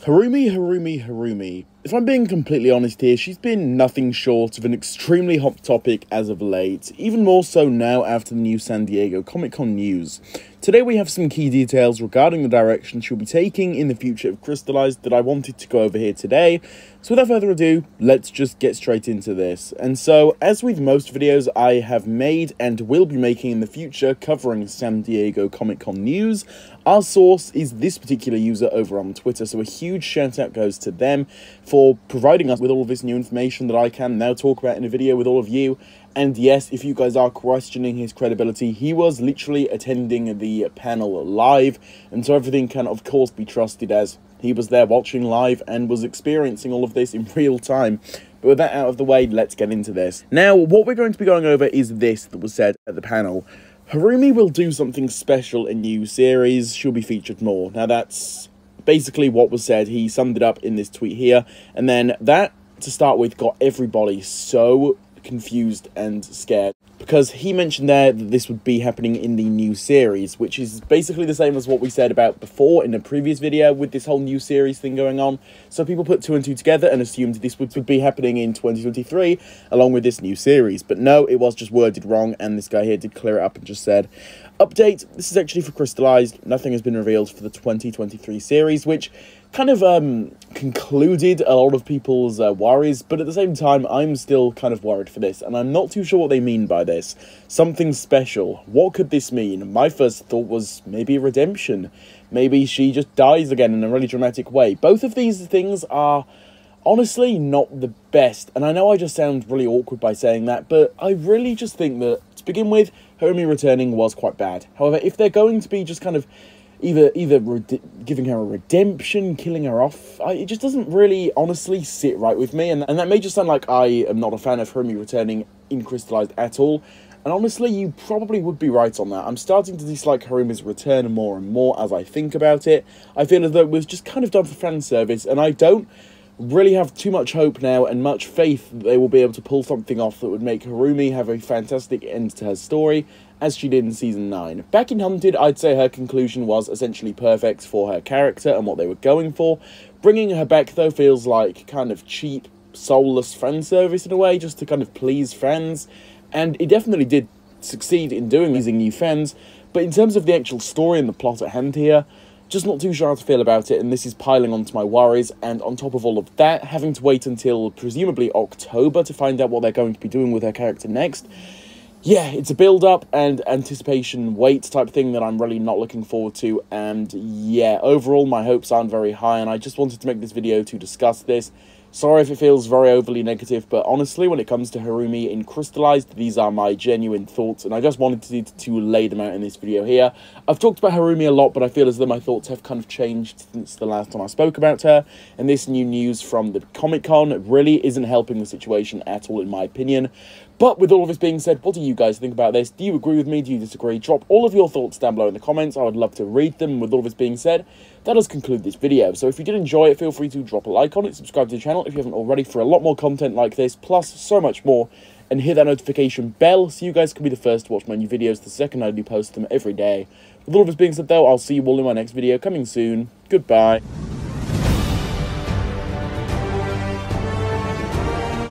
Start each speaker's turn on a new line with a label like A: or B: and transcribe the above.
A: Harumi. If I'm being completely honest here, she's been nothing short of an extremely hot topic as of late, even more so now after the new San Diego Comic-Con news. Today we have some key details regarding the direction she'll be taking in the future of Crystalised that I wanted to go over here today. So without further ado, let's just get straight into this. And so, as with most videos I have made and will be making in the future covering San Diego Comic-Con news, our source is this particular user over on Twitter, so a huge shout out goes to them for providing us with all of this new information that I can now talk about in a video with all of you. And yes, if you guys are questioning his credibility, he was literally attending the panel live, and so everything can of course be trusted as he was there watching live and was experiencing all of this in real time. But with that out of the way, let's get into this. Now, what we're going to be going over is this that was said at the panel. Harumi will do something special in new series, she'll be featured more. Now that's basically what was said. He summed it up in this tweet here, and then that, to start with, got everybody so confused and scared, because he mentioned there that this would be happening in the new series, which is basically the same as what we said about before in a previous video with this whole new series thing going on. So people put 2 and 2 together and assumed this would be happening in 2023 along with this new series, but no, it was just worded wrong, and this guy here did clear it up and just said, update, this is actually for Crystalised, nothing has been revealed for the 2023 series, which kind of concluded a lot of people's worries, but at the same time, I'm still kind of worried for this, and I'm not too sure what they mean by this. Something special. What could this mean? My first thought was maybe redemption. Maybe she just dies again in a really dramatic way. Both of these things are honestly not the best, and I know I just sound really awkward by saying that, but I really just think that, to begin with, Harumi returning was quite bad. However, if they're going to be just kind of either giving her a redemption, killing her off, it just doesn't really honestly sit right with me, and that may just sound like I am not a fan of Harumi returning in Crystalised at all, and honestly, you probably would be right on that. I'm starting to dislike Harumi's return more and more as I think about it. I feel as though it was just kind of done for fan service, and I don't really have too much hope now and much faith that they will be able to pull something off that would make Harumi have a fantastic end to her story, as she did in Season 9. Back in Hunted, I'd say her conclusion was essentially perfect for her character and what they were going for. Bringing her back, though, feels like kind of cheap, soulless fan service in a way, just to kind of please fans, and it definitely did succeed in doing using new fans, but in terms of the actual story and the plot at hand here, just not too sure how to feel about it, and this is piling onto my worries, and on top of all of that, having to wait until presumably October to find out what they're going to be doing with her character next. Yeah, it's a build-up and anticipation wait type thing that I'm really not looking forward to, and yeah, overall my hopes aren't very high, and I just wanted to make this video to discuss this. Sorry if it feels very overly negative, but honestly, when it comes to Harumi in Crystalised, these are my genuine thoughts, and I just wanted to lay them out in this video here. I've talked about Harumi a lot, but I feel as though my thoughts have kind of changed since the last time I spoke about her, and this new news from the Comic-Con really isn't helping the situation at all, in my opinion. But with all of this being said, what do you guys think about this? Do you agree with me? Do you disagree? Drop all of your thoughts down below in the comments. I would love to read them. With all of this being said, that does conclude this video. So if you did enjoy it, feel free to drop a like on it, subscribe to the channel if you haven't already for a lot more content like this, plus so much more, and hit that notification bell so you guys can be the first to watch my new videos the second I do post them every day. With all of this being said though, I'll see you all in my next video coming soon. Goodbye.